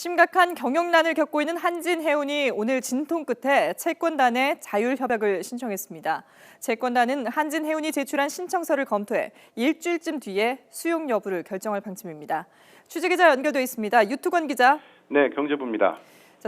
심각한 경영난을 겪고 있는 한진해운이 오늘 진통 끝에 채권단에 자율협약을 신청했습니다. 채권단은 한진해운이 제출한 신청서를 검토해 일주일쯤 뒤에 수용 여부를 결정할 방침입니다. 취재기자 연결돼 있습니다. 유투건 기자. 네, 경제부입니다.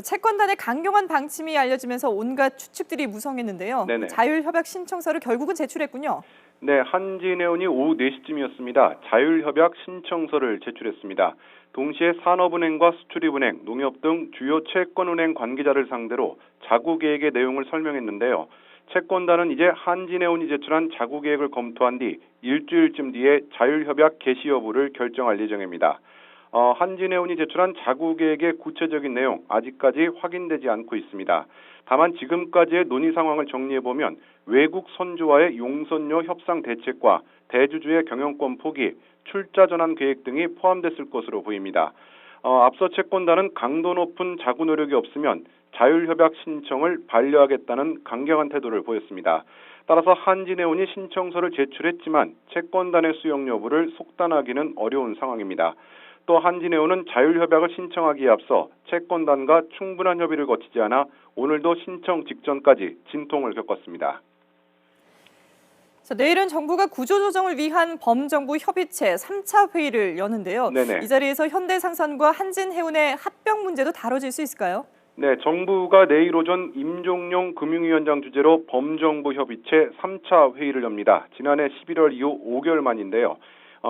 채권단의 강경한 방침이 알려지면서 온갖 추측들이 무성했는데요. 네네. 자율협약 신청서를 결국은 제출했군요. 네, 한진해운이 오후 4시쯤이었습니다. 자율협약 신청서를 제출했습니다. 동시에 산업은행과 수출입은행, 농협 등 주요 채권은행 관계자를 상대로 자구계획의 내용을 설명했는데요. 채권단은 이제 한진해운이 제출한 자구계획을 검토한 뒤 일주일쯤 뒤에 자율협약 개시 여부를 결정할 예정입니다. 한진해운이 제출한 자구계획의 구체적인 내용 아직까지 확인되지 않고 있습니다. 다만 지금까지의 논의 상황을 정리해보면 외국 선주와의 용선료 협상 대책과 대주주의 경영권 포기, 출자 전환 계획 등이 포함됐을 것으로 보입니다. 앞서 채권단은 강도 높은 자구 노력이 없으면 자율협약 신청을 반려하겠다는 강경한 태도를 보였습니다. 따라서 한진해운이 신청서를 제출했지만 채권단의 수용 여부를 속단하기는 어려운 상황입니다. 또 한진해운은 자율협약을 신청하기에 앞서 채권단과 충분한 협의를 거치지 않아 오늘도 신청 직전까지 진통을 겪었습니다. 내일은 정부가 구조조정을 위한 범정부 협의체 3차 회의를 여는데요. 네네. 이 자리에서 현대상선과 한진해운의 합병 문제도 다뤄질 수 있을까요? 네, 정부가 내일 오전 임종용 금융위원장 주재로 범정부 협의체 3차 회의를 엽니다. 지난해 11월 이후 5개월 만인데요.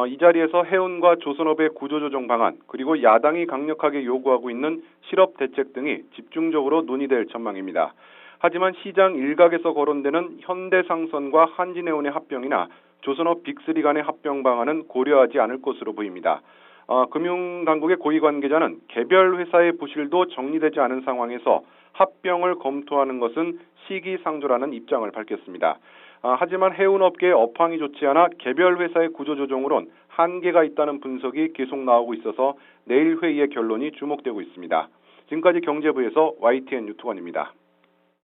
이 자리에서 해운과 조선업의 구조조정 방안, 그리고 야당이 강력하게 요구하고 있는 실업 대책 등이 집중적으로 논의될 전망입니다. 하지만 시장 일각에서 거론되는 현대상선과 한진해운의 합병이나 조선업 빅3 간의 합병 방안은 고려하지 않을 것으로 보입니다. 금융당국의 고위 관계자는 개별 회사의 부실도 정리되지 않은 상황에서 합병을 검토하는 것은 시기상조라는 입장을 밝혔습니다. 하지만 해운업계의 업황이 좋지 않아 개별 회사의 구조조정으론 한계가 있다는 분석이 계속 나오고 있어서 내일 회의의 결론이 주목되고 있습니다. 지금까지 경제부에서 YTN 유투건입니다.